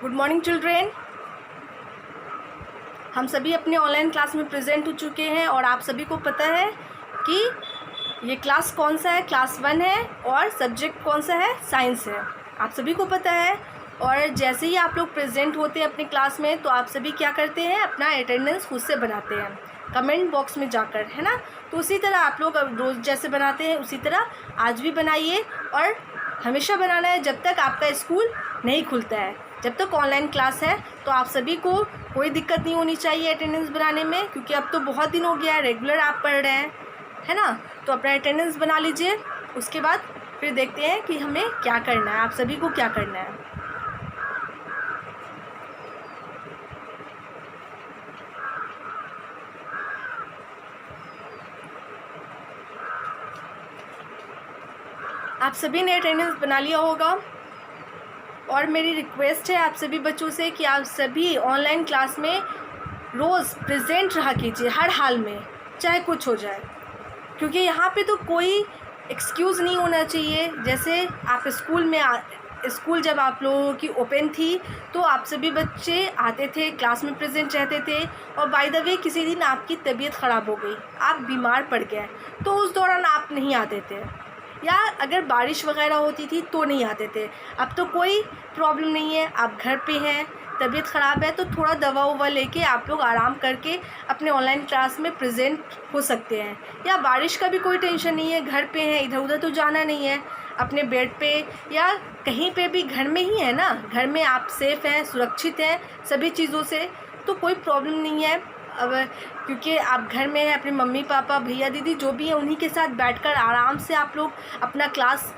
Good morning children. हम सभी अपने ऑनलाइन क्लास में प्रेजेंट हो चुके हैं और आप सभी को पता है कि ये क्लास कौन सा है, क्लास 1 है और सब्जेक्ट कौन सा है, साइंस है। आप सभी को पता है। और जैसे ही आप लोग प्रेजेंट होते हैं अपनी क्लास में तो आप सभी क्या करते हैं, अपना अटेंडेंस खुद से बनाते हैं कमेंट बॉक्स में जाकर, है ना। तो उसी तरह आप लोग रोज़ जैसे बनाते हैं उसी तरह आज भी बनाइए और हमेशा बनाना है जब तक आपका स्कूल नहीं खुलता है। जब तक ऑनलाइन क्लास है तो आप सभी को कोई दिक्कत नहीं होनी चाहिए अटेंडेंस बनाने में, क्योंकि अब तो बहुत दिन हो गया है रेगुलर आप पढ़ रहे हैं, है ना। तो अपना अटेंडेंस बना लीजिए, उसके बाद फिर देखते हैं कि हमें क्या करना है, आप सभी को क्या करना है। आप सभी ने अटेंडेंस बना लिया होगा और मेरी रिक्वेस्ट है आप सभी बच्चों से कि आप सभी ऑनलाइन क्लास में रोज़ प्रेजेंट रहा कीजिए हर हाल में, चाहे कुछ हो जाए, क्योंकि यहाँ पे तो कोई एक्सक्यूज़ नहीं होना चाहिए। जैसे आप स्कूल जब आप लोगों की ओपन थी तो आप सभी बच्चे आते थे, क्लास में प्रेजेंट रहते थे, और बाय द वे किसी दिन आपकी तबीयत ख़राब हो गई, आप बीमार पड़ गए तो उस दौरान आप नहीं आते थे, या अगर बारिश वगैरह होती थी तो नहीं आते थे। अब तो कोई प्रॉब्लम नहीं है, आप घर पे हैं, तबीयत ख़राब है तो थोड़ा दवा उवा लेके आप लोग आराम करके अपने ऑनलाइन क्लास में प्रेजेंट हो सकते हैं। या बारिश का भी कोई टेंशन नहीं है, घर पे हैं, इधर उधर तो जाना नहीं है, अपने बेड पे या कहीं पे भी घर में ही है ना, घर में आप सेफ़ हैं, सुरक्षित हैं सभी चीज़ों से, तो कोई प्रॉब्लम नहीं है। अब क्योंकि आप घर में हैं, अपने मम्मी पापा भैया दीदी जो भी हैं उन्हीं के साथ बैठकर आराम से आप लोग अपना क्लास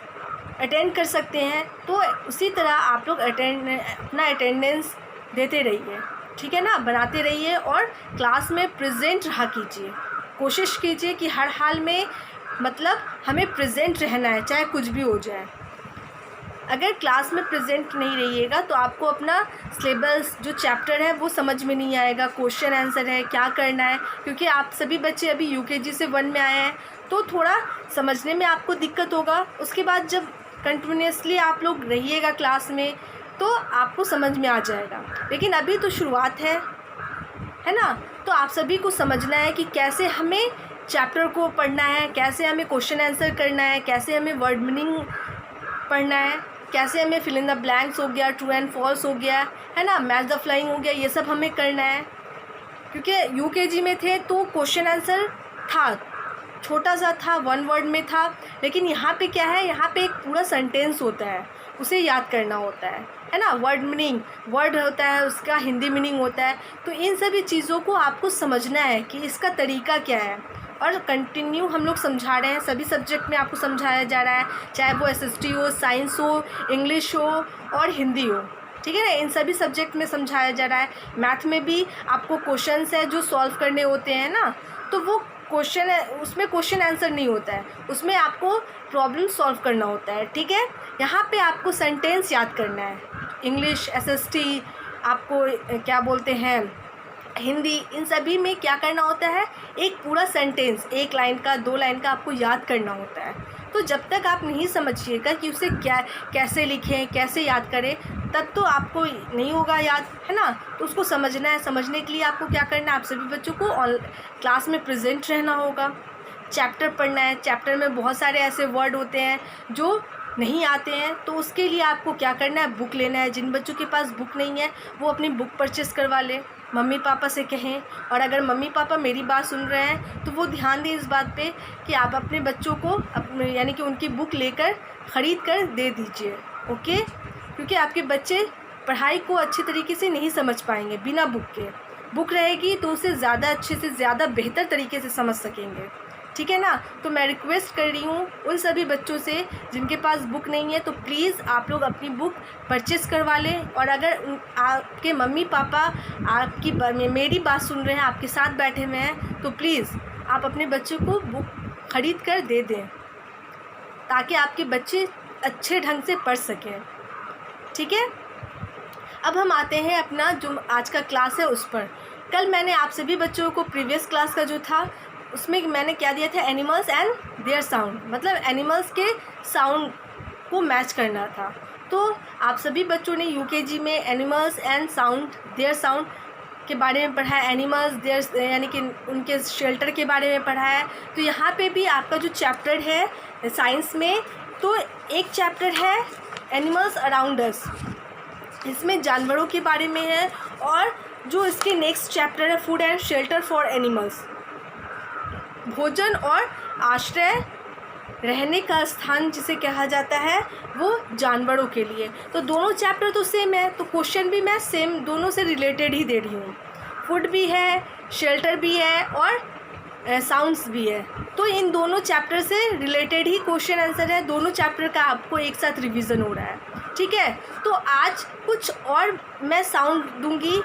अटेंड कर सकते हैं। तो उसी तरह आप लोग अपना अटेंडेंस देते रहिए, ठीक है ना, बनाते रहिए और क्लास में प्रेजेंट रहा कीजिए। कोशिश कीजिए कि हर हाल में मतलब हमें प्रेजेंट रहना है, चाहे कुछ भी हो जाए। अगर क्लास में प्रेजेंट नहीं रहिएगा तो आपको अपना सिलेबस जो चैप्टर है वो समझ में नहीं आएगा, क्वेश्चन आंसर है क्या करना है, क्योंकि आप सभी बच्चे अभी यूकेजी से 1 में आए हैं तो थोड़ा समझने में आपको दिक्कत होगा। उसके बाद जब कंटिन्यूसली आप लोग रहिएगा क्लास में तो आपको समझ में आ जाएगा, लेकिन अभी तो शुरुआत है ना। तो आप सभी को समझना है कि कैसे हमें चैप्टर को पढ़ना है, कैसे हमें क्वेश्चन आंसर करना है, कैसे हमें वर्ड मीनिंग पढ़ना है, कैसे हमें फिल इन द ब्लैंक्स हो गया, ट्रू एंड फॉल्स हो गया, है ना, मैच द फ्लाइंग हो गया, ये सब हमें करना है। क्योंकि यूकेजी में थे तो क्वेश्चन आंसर था, छोटा सा था, 1 वर्ड में था, लेकिन यहाँ पे क्या है, यहाँ पे एक पूरा सेंटेंस होता है, उसे याद करना होता है ना। वर्ड मीनिंग, वर्ड होता है उसका हिंदी मीनिंग होता है, तो इन सभी चीज़ों को आपको समझना है कि इसका तरीका क्या है। और कंटिन्यू हम लोग समझा रहे हैं, सभी सब्जेक्ट में आपको समझाया जा रहा है, चाहे वो एसएसटी हो, साइंस हो, इंग्लिश हो और हिंदी हो, ठीक है ना, इन सभी सब्जेक्ट में समझाया जा रहा है। मैथ में भी आपको क्वेश्चंस है जो सॉल्व करने होते हैं ना, तो वो क्वेश्चन है, उसमें क्वेश्चन आंसर नहीं होता है, उसमें आपको प्रॉब्लम सॉल्व करना होता है, ठीक है। यहाँ पे आपको सेंटेंस याद करना है, इंग्लिश, एसएसटी, आपको क्या बोलते हैं हिंदी, इन सभी में क्या करना होता है, एक पूरा सेंटेंस 1 लाइन का 2 लाइन का आपको याद करना होता है। तो जब तक आप नहीं समझिएगा कि उसे क्या कैसे लिखें, कैसे याद करें, तब तो आपको नहीं होगा याद, है ना। तो उसको समझना है, समझने के लिए आपको क्या करना है, आप सभी बच्चों को क्लास में प्रेजेंट रहना होगा, चैप्टर पढ़ना है। चैप्टर में बहुत सारे ऐसे वर्ड होते हैं जो नहीं आते हैं, तो उसके लिए आपको क्या करना है, बुक लेना है। जिन बच्चों के पास बुक नहीं है वो अपनी बुक परचेस करवा ले, मम्मी पापा से कहें। और अगर मम्मी पापा मेरी बात सुन रहे हैं तो वो ध्यान दें इस बात पे कि आप अपने बच्चों को अपने यानी कि उनकी बुक लेकर ख़रीद कर दे दीजिए, ओके। क्योंकि आपके बच्चे पढ़ाई को अच्छे तरीके से नहीं समझ पाएंगे बिना बुक के। बुक रहेगी तो उसे ज़्यादा अच्छे से ज़्यादा बेहतर तरीके से समझ सकेंगे, ठीक है ना। तो मैं रिक्वेस्ट कर रही हूँ उन सभी बच्चों से जिनके पास बुक नहीं है, तो प्लीज़ आप लोग अपनी बुक परचेस करवा लें। और अगर आपके मम्मी पापा आपकी मेरी बात सुन रहे हैं, आपके साथ बैठे हुए हैं, तो प्लीज़ आप अपने बच्चों को बुक ख़रीद कर दे दें ताकि आपके बच्चे अच्छे ढंग से पढ़ सकें, ठीक है। अब हम आते हैं अपना जो आज का क्लास है उस पर। कल मैंने आप सभी बच्चों को प्रीवियस क्लास का जो था उसमें मैंने क्या दिया था, एनिमल्स एंड देयर साउंड, मतलब एनिमल्स के साउंड को मैच करना था। तो आप सभी बच्चों ने यूकेजी में animals and sound their sound के बारे में पढ़ा है, एनिमल्स देयर यानी कि उनके शेल्टर के बारे में पढ़ा है। तो यहाँ पे भी आपका जो चैप्टर है साइंस में, तो एक चैप्टर है एनिमल्स अराउंड अस, इसमें जानवरों के बारे में है। और जो इसके नेक्स्ट चैप्टर है food and shelter for animals, भोजन और आश्रय रहने का स्थान जिसे कहा जाता है वो जानवरों के लिए। तो दोनों चैप्टर तो सेम है, तो क्वेश्चन भी मैं सेम दोनों से रिलेटेड ही दे रही हूँ। फूड भी है, शेल्टर भी है और साउंड्स भी है। तो इन दोनों चैप्टर से रिलेटेड ही क्वेश्चन आंसर है, दोनों चैप्टर का आपको एक साथ रिवीजन हो रहा है, ठीक है। तो आज कुछ और मैं साउंड दूंगी,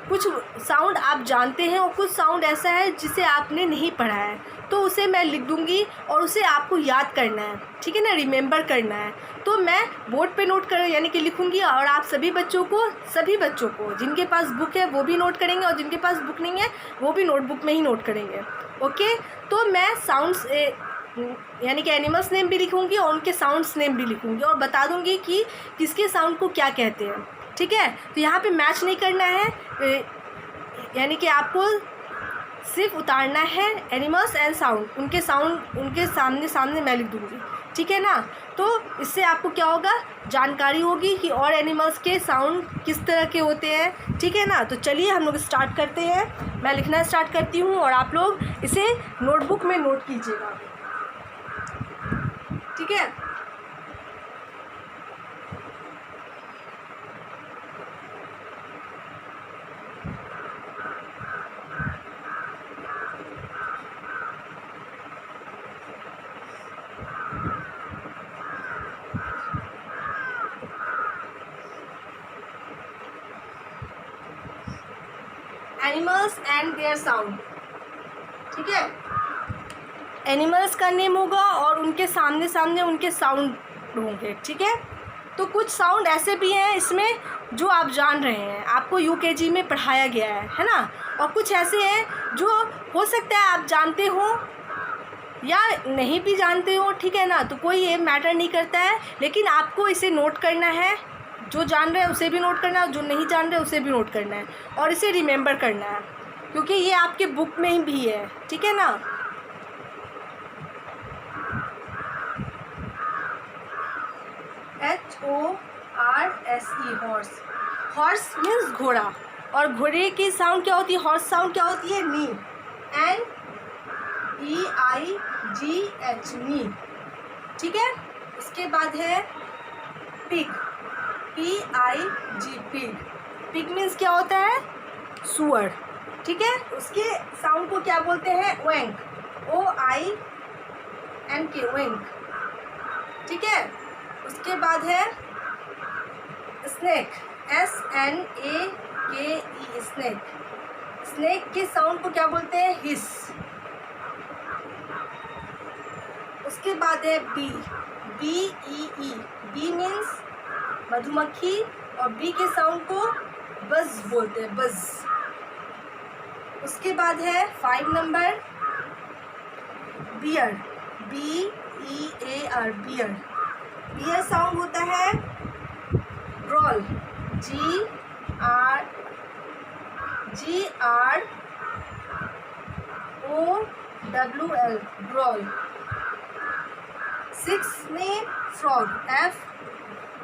कुछ साउंड आप जानते हैं और कुछ साउंड ऐसा है जिसे आपने नहीं पढ़ा है, तो उसे मैं लिख दूंगी और उसे आपको याद करना है, ठीक है ना, रिमेंबर करना है। तो मैं बोर्ड पे नोट कर यानी कि लिखूंगी और आप सभी बच्चों को जिनके पास बुक है वो भी नोट करेंगे और जिनके पास बुक नहीं है वो भी नोटबुक में ही नोट करेंगे। ओके, तो मैं साउंड्स यानी कि एनिमल्स नेम भी लिखूंगी और उनके साउंड्स नेम भी लिखूंगी और बता दूंगी कि किसके साउंड को क्या कहते हैं, ठीक है। तो यहाँ पे मैच नहीं करना है, यानी कि आपको सिर्फ उतारना है एनिमल्स एंड साउंड, उनके सामने मैं लिख दूँगी, ठीक है ना। तो इससे आपको क्या होगा, जानकारी होगी कि और एनिमल्स के साउंड किस तरह के होते हैं, ठीक है ना। तो चलिए हम लोग स्टार्ट करते हैं, मैं लिखना स्टार्ट करती हूँ और आप लोग इसे नोटबुक में नोट कीजिएगा, ठीक है। एनिमल्स एंड देयर साउंड, ठीक है। एनिमल्स का नेम होगा और उनके सामने उनके साउंड होंगे, ठीक है। तो कुछ साउंड ऐसे भी हैं इसमें जो आप जान रहे हैं, आपको यूकेजी में पढ़ाया गया है ना। और कुछ ऐसे हैं जो हो सकता है आप जानते हो या नहीं भी जानते हो, ठीक है ना। तो कोई ये मैटर नहीं करता है, लेकिन आपको इसे नोट करना है, जो जान रहे हैं उसे भी नोट करना है और जो नहीं जान रहे उसे भी नोट करना है और इसे रिमेंबर करना है, क्योंकि ये आपके बुक में ही भी है, ठीक है ना। HORSE हॉर्स, हॉर्स मीन्स घोड़ा, और घोड़े की साउंड क्या होती है, हॉर्स साउंड क्या होती है, नी, NEIGH नी, ठीक है। उसके बाद है pig, PIG pig, pig means क्या होता है, सुअर, ठीक है। उसके साउंड को क्या बोलते हैं, ओएंक, OINK ओएंक, ठीक है। उसके बाद है स्नेक, SNAKE स्नेक, स्नेक के साउंड को क्या बोलते हैं, हिस। उसके बाद है बी, BEE, बी मीन्स मधुमक्खी और बी के साउंड को बज बोलते हैं, बज। उसके बाद है 5 number bear, BEAR bear, bear sound होता है ग्रॉल, GROWL ग्रॉल। 6 में frog,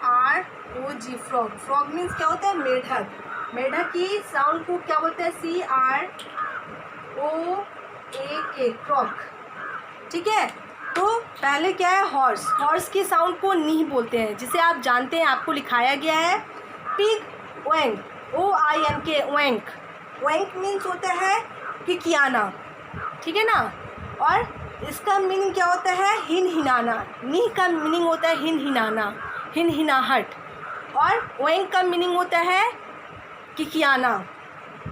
FROG frog, frog means क्या होता है, मेढक, मेढक की साउंड को क्या बोलते हैं, CROAK क्रॉक, ठीक है। तो पहले क्या है, हॉर्स, हॉर्स की साउंड को नी बोलते हैं, जिसे आप जानते हैं, आपको लिखाया गया है। पिग, ओएंक, OINK ओएंक, ओएंक मीन्स होता है किकियाना, ठीक है ना। और इसका मीनिंग क्या होता है, हिन हिनाना, नी का मीनिंग होता है हिन हिनाना, हिन हिनाहट, और ओएंक का मीनिंग होता है किकियाना।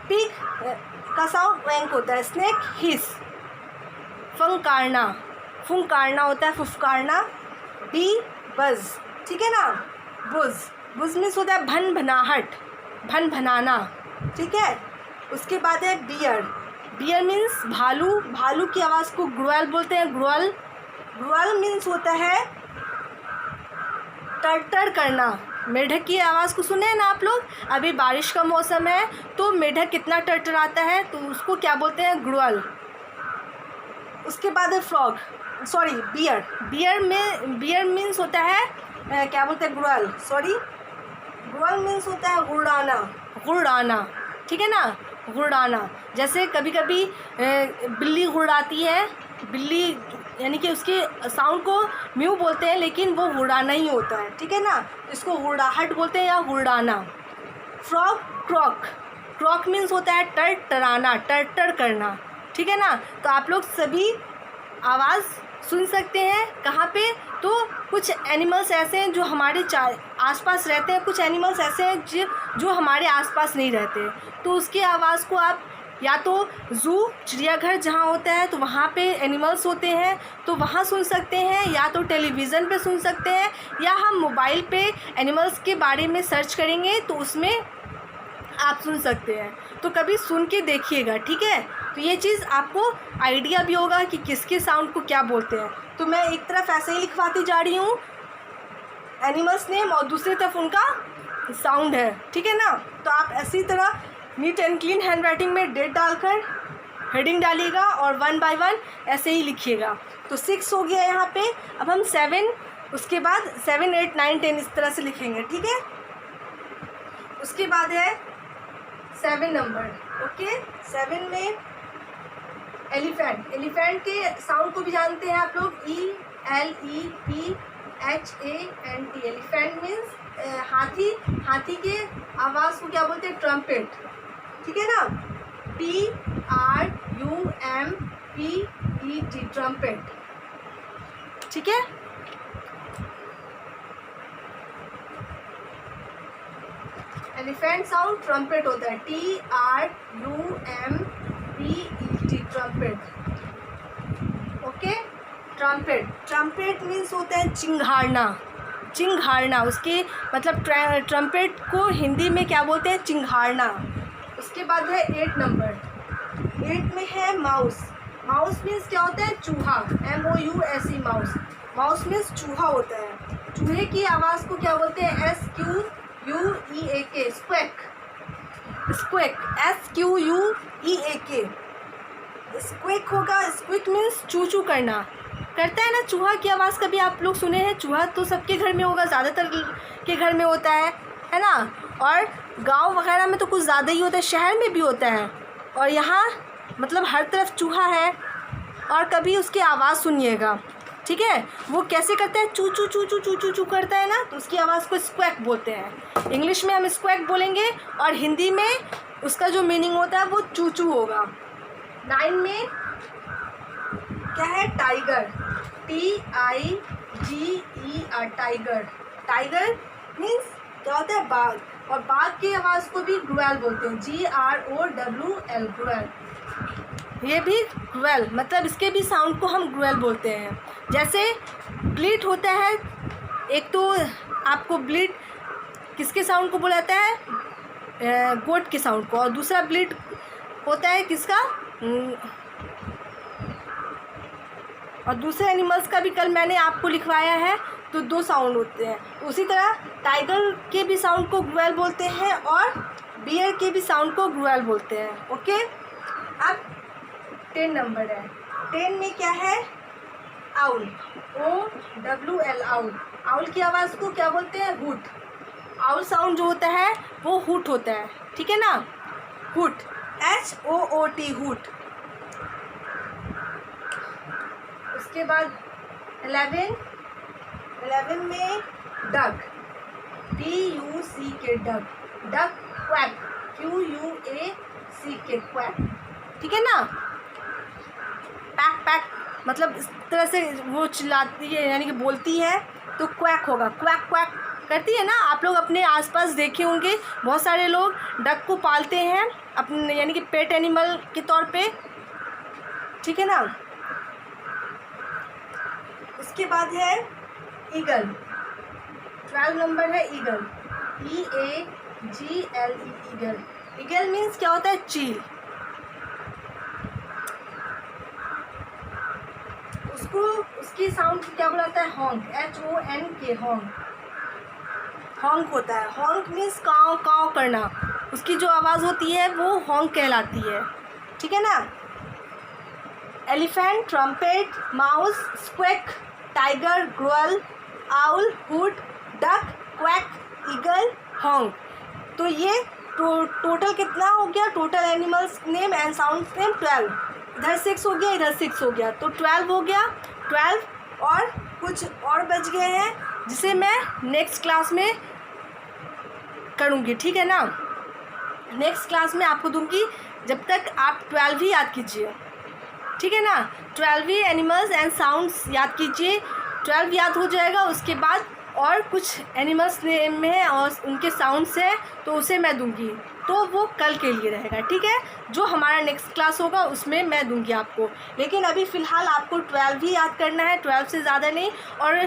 पिग का साउंड ओएंक होता है। स्नेक हिस, फंकारना, फुंकारना होता है फुफकारना। बी बज, ठीक है ना, बुज, बुज मीन्स होता है भन भनाहट, भन भनाना, ठीक है। उसके बाद है बियर, बियर मीन्स भालू, भालू की आवाज़ को ग्रोअल बोलते हैं, ग्रोअल, ग्रोअल मीन्स होता है टर करना, मेढक की आवाज़ को सुने हैं ना आप लोग। अभी बारिश का मौसम है तो मेढक कितना टरटराता है, तो उसको क्या बोलते हैं, गुड़वल। उसके बाद है frog, sorry bear. Bear means होता है क्या बोलते हैं, गुड़वल, सॉरी गुड़वल मीन्स होता है गुड़ाना, ठीक है ना, गुड़ाना। जैसे कभी कभी बिल्ली गुड़ाती है, बिल्ली यानी कि उसके साउंड को म्यू बोलते हैं लेकिन वो गुड़ाना ही होता है, ठीक है ना, इसको गुड़ाहट बोलते हैं या गुड़ाना। फ्रॉग क्रॉक मीन्स होता है टराना, टर करना, ठीक है ना। तो आप लोग सभी आवाज़ सुन सकते हैं कहाँ पे, तो कुछ एनिमल्स ऐसे हैं जो हमारे आसपास रहते हैं, कुछ एनिमल्स ऐसे हैं जो हमारे आसपास नहीं रहते, तो उसकी आवाज़ को आप या तो ज़ू, चिड़ियाघर जहाँ होता है तो वहाँ पे एनिमल्स होते हैं तो वहाँ सुन सकते हैं, या तो टेलीविज़न पे सुन सकते हैं, या हम मोबाइल पे एनिमल्स के बारे में सर्च करेंगे तो उसमें आप सुन सकते हैं। तो कभी सुन के देखिएगा, ठीक है। तो ये चीज़ आपको आइडिया भी होगा कि किसके साउंड को क्या बोलते हैं। तो मैं एक तरफ ऐसे ही लिखवाती जा रही हूँ एनिमल्स नेम और दूसरी तरफ उनका साउंड है, ठीक है ना। तो आप ऐसी तरह neat and clean hand writing में डेट डालकर हेडिंग डालिएगा और 1 बाय 1 ऐसे ही लिखिएगा। तो 6 हो गया यहाँ पे। अब हम 7, उसके बाद 7, 8, 9, 10 इस तरह से लिखेंगे, ठीक है। उसके बाद है 7 नंबर, ओके। 7 में एलिफेंट के साउंड को भी जानते हैं आप लोग, ELEPHANT। एलिफेंट मीन्स हाथी के आवाज़ को क्या बोलते हैं, ट्रम्पेट, ठीक है ना, TRUMPET, ट्रम्पेट, ठीक है। एलिफेंट साउंड ट्रम्पेट होता है, TRUMPET, trumpet, okay. Trumpet means होता है चिंघाड़ना, उसके मतलब ट्रम्पेट को हिंदी में क्या बोलते हैं, चिंघाड़ना। उसके बाद है 8 नंबर। 8 में है माउस मीन्स क्या होता है, चूहा, MOUSE, माउस मीन्स चूहा होता है। चूहे की आवाज़ को क्या बोलते हैं, SQUEAK, स्क्वेक होगा। स्क्विक मीन्स चू करना, करता है ना चूहा की आवाज़। कभी आप लोग सुने हैं, चूहा तो सबके घर में होगा, ज़्यादातर के घर में होता है ना। और गांव वगैरह में तो कुछ ज़्यादा ही होता है, शहर में भी होता है, और यहाँ मतलब हर तरफ चूहा है। और कभी उसकी आवाज़ सुनिएगा, ठीक है, वो कैसे करता है, चू चू करता है ना, तो उसकी आवाज़ को स्क्वैक बोलते हैं। इंग्लिश में हम स्क्वैक बोलेंगे और हिंदी में उसका जो मीनिंग होता है वो चू होगा। 9 में क्या है, टाइगर, TIGER, टाइगर मीन्स क्या होता है, बाघ। और बाघ की आवाज़ को भी ग्रुएल बोलते हैं, GROWL, ग्रुएल। ये भी ग्रुएल, मतलब इसके भी साउंड को हम ग्रुएल बोलते हैं। जैसे ब्लीट होता है, एक तो आपको ब्लीट किसके साउंड को बोला जाता है, गोट के साउंड को, और दूसरा ब्लीट होता है किसका, और दूसरे एनिमल्स का भी कल मैंने आपको लिखवाया है, तो 2 साउंड होते हैं। उसी तरह टाइगर के भी साउंड को ग्रुएल बोलते हैं और बियर के भी साउंड को ग्रुएल बोलते हैं, ओके। अब 10 नंबर है। 10 में क्या है, आउल, OWL, आउल की आवाज़ को क्या बोलते हैं, हुट। आउल साउंड जो होता है वो हुट होता है, ठीक है ना, हुट, HOOT, हुट। उसके बाद 11 में duck, DUCK, duck, quack, QUACK, quack, ठीक है ना। पैक मतलब इस तरह से वो चिल्लाती है, यानी कि बोलती है, तो क्वैक होगा, क्वैक करती है ना। आप लोग अपने आसपास देखे होंगे, बहुत सारे लोग डक को पालते हैं अपने, यानी कि पेट एनिमल के तौर पे, ठीक है ना। उसके बाद है ईगल। 12 नंबर है eagle, EAGLE, eagle. Eagle means क्या होता है, चील। उसकी साउंड क्या बोला जाता है, हॉन्क, HONK, हॉन्क। हॉन्क होता है। हॉन्क मीन्स काव काव करना, उसकी जो आवाज़ होती है वो हॉन्क कहलाती है, ठीक है ना। Elephant, trumpet, mouse, squeak, tiger, growl, owl, hoot, duck, quack, eagle, honk. तो ये टोटल कितना हो गया? Total animals name and sound name 12। इधर 6 हो गया, इधर 6 हो गया, तो 12 हो गया। 12 और कुछ और बच गए हैं जिसे मैं नेक्स्ट क्लास में करूँगी, ठीक है ना। नेक्स्ट क्लास में आपको दूंगी, जब तक आप 12 ही याद कीजिए, ठीक है ना। 12 ही एनिमल्स एंड साउंड्स याद कीजिए। 12 याद हो जाएगा, उसके बाद और कुछ एनिमल्स नेम में और उनके साउंड्स हैं तो उसे मैं दूंगी, तो वो कल के लिए रहेगा, ठीक है। जो हमारा नेक्स्ट क्लास होगा उसमें मैं दूंगी आपको, लेकिन अभी फ़िलहाल आपको 12 ही याद करना है, 12 से ज़्यादा नहीं। और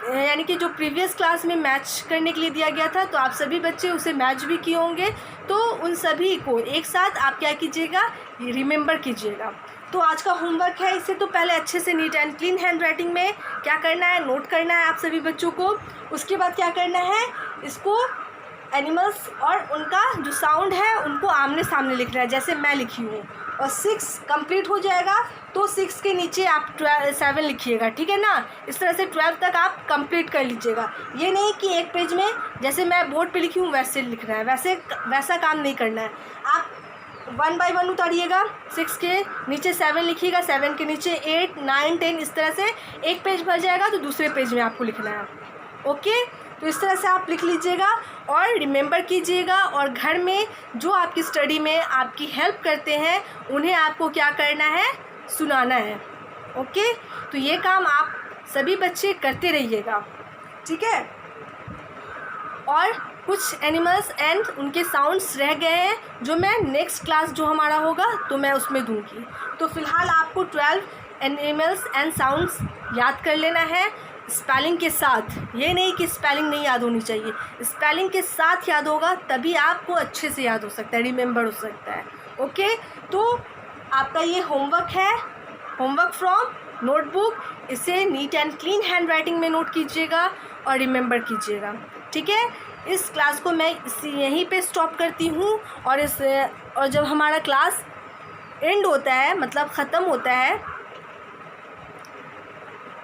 यानी कि जो प्रीवियस क्लास में मैच करने के लिए दिया गया था तो आप सभी बच्चे उसे मैच भी किए होंगे, तो उन सभी को एक साथ आप क्या कीजिएगा, रिमेंबर कीजिएगा। तो आज का होमवर्क है, इससे तो पहले अच्छे से neat and clean hand writing में क्या करना है, नोट करना है आप सभी बच्चों को। उसके बाद क्या करना है, इसको एनिमल्स और उनका जो साउंड है उनको आमने सामने लिखना है, जैसे मैं लिखी हूँ। और 6 कंप्लीट हो जाएगा तो 6 के नीचे आप 7 लिखिएगा, ठीक है ना। इस तरह से 12 तक आप कंप्लीट कर लीजिएगा। ये नहीं कि एक पेज में जैसे मैं बोर्ड पे लिखी हूँ वैसे लिखना है, वैसा काम नहीं करना है। आप 1 बाय 1 उतारिएगा, 6 के नीचे 7 लिखिएगा, 7 के नीचे 8, 9, 10, इस तरह से एक पेज भर जाएगा तो दूसरे पेज में आपको लिखना है, ओके। तो इस तरह से आप लिख लीजिएगा और रिमेंबर कीजिएगा। और घर में जो आपकी स्टडी में आपकी हेल्प करते हैं उन्हें आपको क्या करना है, सुनाना है, ओके। तो ये काम आप सभी बच्चे करते रहिएगा, ठीक है। और कुछ एनिमल्स एंड उनके साउंड्स रह गए हैं जो मैं नेक्स्ट क्लास जो हमारा होगा तो मैं उसमें दूंगी। तो फ़िलहाल आपको 12 एनिमल्स एंड साउंड्स याद कर लेना है स्पेलिंग के साथ। ये नहीं कि स्पेलिंग नहीं याद होनी चाहिए, स्पेलिंग के साथ याद होगा तभी आपको अच्छे से याद हो सकता है, रिमेंबर हो सकता है, ओके। तो आपका ये होमवर्क है, होमवर्क फ्रॉम नोटबुक। इसे neat and clean hand writing में नोट कीजिएगा और रिमेंबर कीजिएगा, ठीक है। इस क्लास को मैं यहीं पे स्टॉप करती हूँ। और जब हमारा क्लास एंड होता है, मतलब ख़त्म होता है,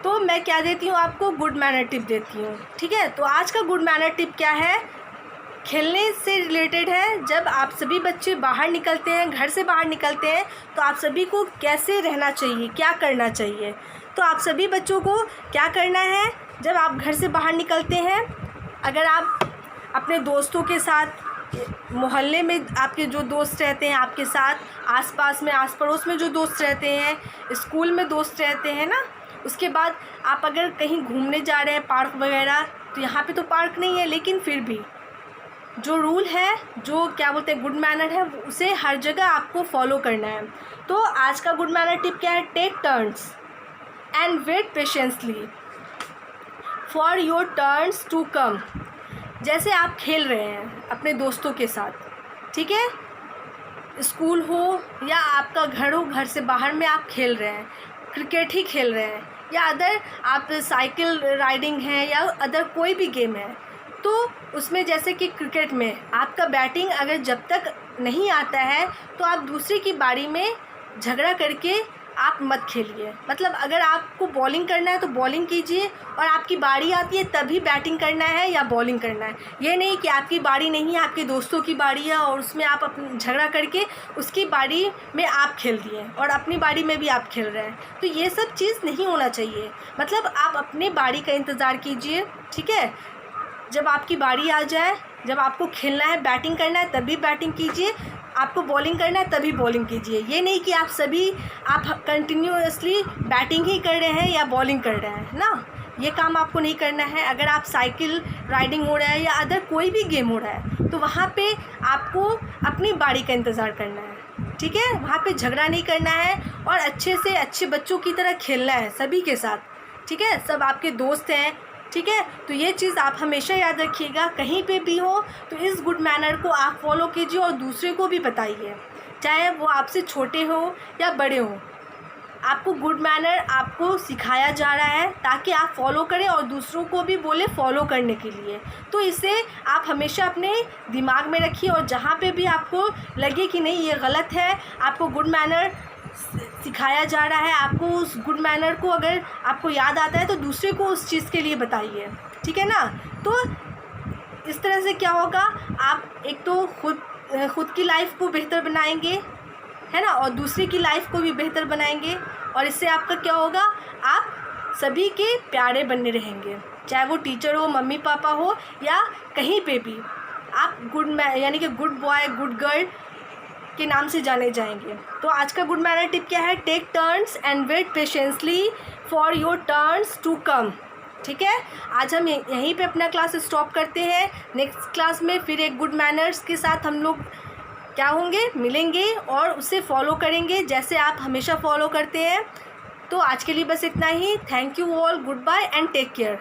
तो मैं क्या देती हूँ आपको, गुड मैनर टिप देती हूँ, ठीक है। तो आज का गुड मैनर टिप क्या है, खेलने से रिलेटेड है। जब आप सभी बच्चे बाहर निकलते हैं, घर से बाहर निकलते हैं, तो आप सभी को कैसे रहना चाहिए, क्या करना चाहिए। तो आप सभी बच्चों को क्या करना है, जब आप घर से बाहर निकलते हैं, अगर आप अपने दोस्तों के साथ, मोहल्ले में आपके जो दोस्त रहते हैं आपके साथ, आसपास में, आस पड़ोस में जो दोस्त रहते हैं, स्कूल में दोस्त रहते हैं ना, उसके बाद आप अगर कहीं घूमने जा रहे हैं पार्क वगैरह, तो यहाँ पे तो पार्क नहीं है, लेकिन फिर भी जो रूल है, जो क्या बोलते हैं गुड मैनर है, उसे हर जगह आपको फॉलो करना है। तो आज का गुड मैनर टिप क्या है, take turns and wait patiently for your turns to come. जैसे आप खेल रहे हैं अपने दोस्तों के साथ, ठीक है, स्कूल हो या आपका घर हो, घर से बाहर में आप खेल रहे हैं, क्रिकेट ही खेल रहे हैं या अदर आप साइकिल राइडिंग है या अदर कोई भी गेम है, तो उसमें जैसे कि क्रिकेट में आपका बैटिंग अगर जब तक नहीं आता है तो आप दूसरे की बारी में झगड़ा करके आप मत खेलिए। मतलब अगर आपको बॉलिंग करना है तो बॉलिंग कीजिए, और आपकी बारी आती है तभी बैटिंग करना है या बॉलिंग करना है। ये नहीं कि आपकी बारी नहीं है, आपके दोस्तों की बारी है और उसमें आप अपनी झगड़ा करके उसकी बारी में आप खेल दिए और अपनी बारी में भी आप खेल रहे हैं, तो ये सब चीज़ नहीं होना चाहिए। मतलब आप अपने बारी का इंतज़ार कीजिए, ठीक है। जब आपकी बारी आ जाए, जब आपको खेलना है, बैटिंग करना है तभी बैटिंग कीजिए, आपको बॉलिंग करना है तभी बॉलिंग कीजिए। ये नहीं कि आप कंटिन्यूअसली बैटिंग ही कर रहे हैं या बॉलिंग कर रहे हैं ना, ये काम आपको नहीं करना है। अगर आप साइकिल राइडिंग हो रहा है या अदर कोई भी गेम हो रहा है तो वहाँ पे आपको अपनी बारी का इंतज़ार करना है, ठीक है। वहाँ पे झगड़ा नहीं करना है और अच्छे से अच्छे बच्चों की तरह खेलना है सभी के साथ, ठीक है। सब आपके दोस्त हैं, ठीक है। तो ये चीज़ आप हमेशा याद रखिएगा, कहीं पे भी हो तो इस गुड मैनर को आप फॉलो कीजिए और दूसरे को भी बताइए, चाहे वो आपसे छोटे हो या बड़े हो, आपको गुड मैनर आपको सिखाया जा रहा है ताकि आप फॉलो करें और दूसरों को भी बोले फॉलो करने के लिए। तो इसे आप हमेशा अपने दिमाग में रखिए, और जहाँ पे भी आपको लगे कि नहीं ये गलत है, आपको गुड मैनर सिखाया जा रहा है, आपको उस गुड मैनर को अगर आपको याद आता है तो दूसरे को उस चीज़ के लिए बताइए, ठीक है ना। तो इस तरह से क्या होगा, आप एक तो खुद की लाइफ को बेहतर बनाएंगे, है ना, और दूसरे की लाइफ को भी बेहतर बनाएंगे, और इससे आपका क्या होगा, आप सभी के प्यारे बने रहेंगे, चाहे वो टीचर हो, मम्मी पापा हो, या कहीं पे भी आप यानी कि गुड बॉय गुड गर्ल के नाम से जाने जाएंगे। तो आज का गुड मैनर टिप क्या है, take turns and wait patiently for your turns to come. ठीक है, आज हम यहीं पे अपना क्लास स्टॉप करते हैं। नेक्स्ट क्लास में फिर एक गुड मैनर्स के साथ हम लोग क्या होंगे, मिलेंगे और उसे फॉलो करेंगे जैसे आप हमेशा फॉलो करते हैं। तो आज के लिए बस इतना ही। Thank you all, goodbye and take care.